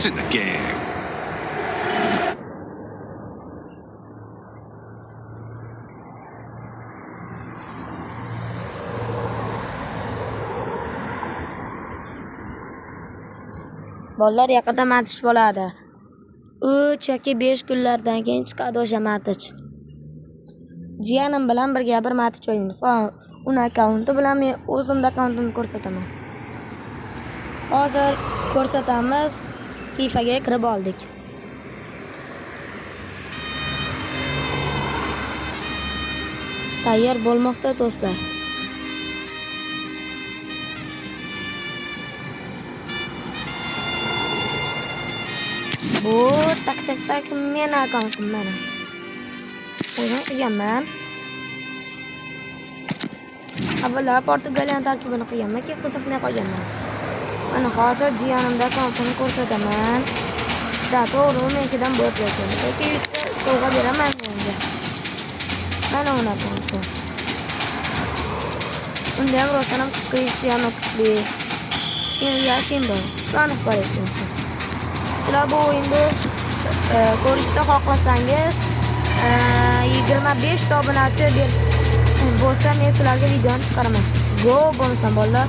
What's in the game? Bolalar yaqinda matish bo'ladi. 3 yoki 5 kunlardan keyin chiqadi o'sha matish. Jiyanim bilan birga bir matish o'ynaymiz. Uni akkaunti bilan men o'zimda akkauntimni ko'rsataman. Hozir ko'rsatamiz. FIFAga kirib oldik. Tayyor bo'lmoqda do'stlar. Bu tak meni akkauntim mana. O'zim qilganman. Avvalo Portugaliyani tarkibini qilganman, keyin qiziqmay qolganman. Mana hozir jiyanimda akkauntini ko'rsataman. To'g'ri, menkidan bot ekan. Yoki sovg'a beraman menga. Mana uni akkaunti. Unda ham rosanam Cristiano kuchli. Keyin Yashin bor. Shularni ko'rayotgancha. Sizlar bu o'yinni ko'rishni xohlasangiz 25 ta obunachi bo'lsa men sizlarga videoni chiqaraman. Go bo'lsin bolalar.